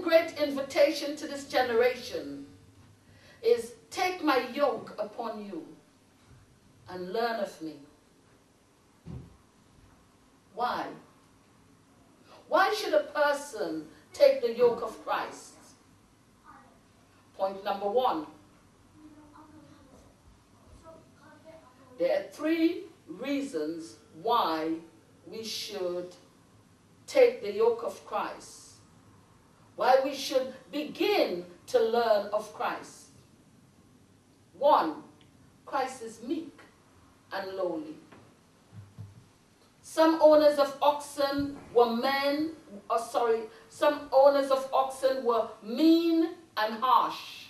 second great invitation to this generation is, take my yoke upon you and learn of me. Why? Why should a person take the yoke of Christ? Point number one. There are 3 reasons why we should take the yoke of Christ. Why we should begin to learn of Christ. 1, Christ is meek and lowly. Some owners of oxen were some owners of oxen were mean and harsh,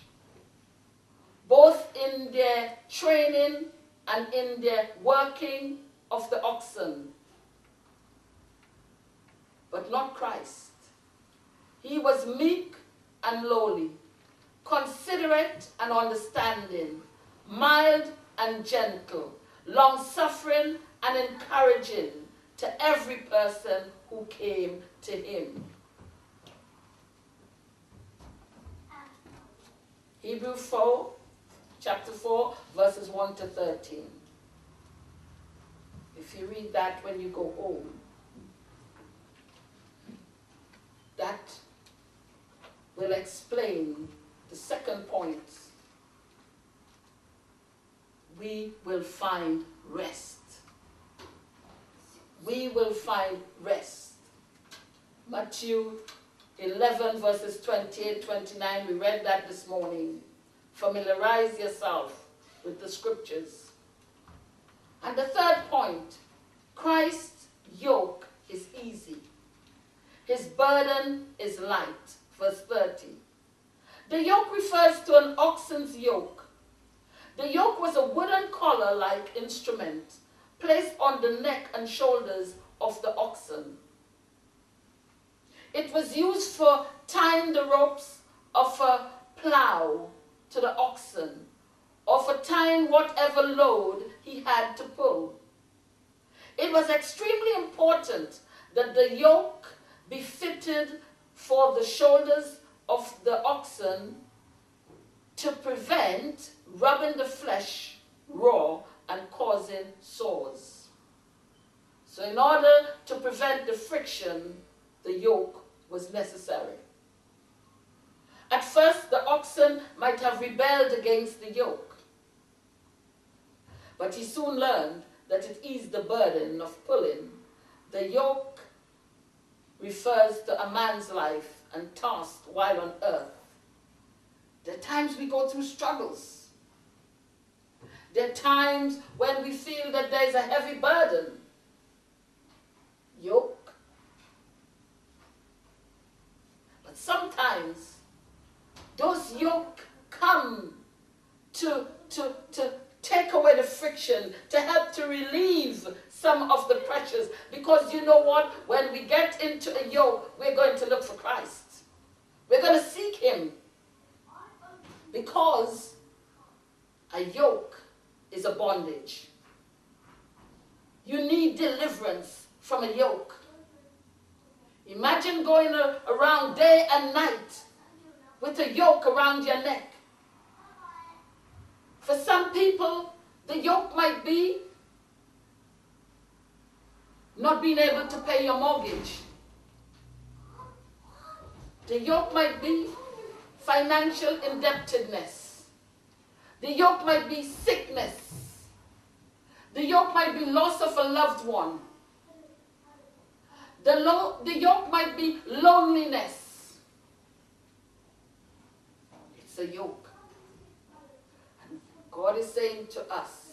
both in their training and in their working of the oxen. But not Christ. He was meek and lowly, considerate and understanding, mild and gentle, long-suffering and encouraging to every person who came to him. Hebrews 4, chapter 4, verses 1 to 13. If you read that when you go home, that will explain the second point. We will find rest. We will find rest. Matthew 11 verses 28, 29, we read that this morning. Familiarize yourself with the scriptures. And the third point, Christ's yoke is easy. His burden is light. Verse 30. The yoke refers to an oxen's yoke. The yoke was a wooden collar-like instrument placed on the neck and shoulders of the oxen. It was used for tying the ropes of a plow to the oxen, or for tying whatever load he had to pull. It was extremely important that the yoke be fitted for the shoulders of the oxen to prevent rubbing the flesh raw and causing sores. So in order to prevent the friction, the yoke was necessary. At first, the oxen might have rebelled against the yoke, but he soon learned that it eased the burden of pulling. The yoke refers to a man's life and task while on earth. There are times we go through struggles. There are times when we feel that there's a heavy burden. Yoke. But sometimes those yoke come to take away the friction, to help to relieve some of the pressures. Because you know what? When we get into a yoke, we're going to look for Christ. We're going to seek him. Because a yoke is a bondage. You need deliverance from a yoke. Imagine going around day and night with a yoke around your neck. For some people, the yoke might be not being able to pay your mortgage. The yoke might be financial indebtedness. The yoke might be sickness. The yoke might be loss of a loved one. The yoke might be loneliness. It's a yoke. And God is saying to us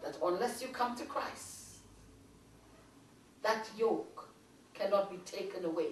that unless you come to Christ, that yoke cannot be taken away.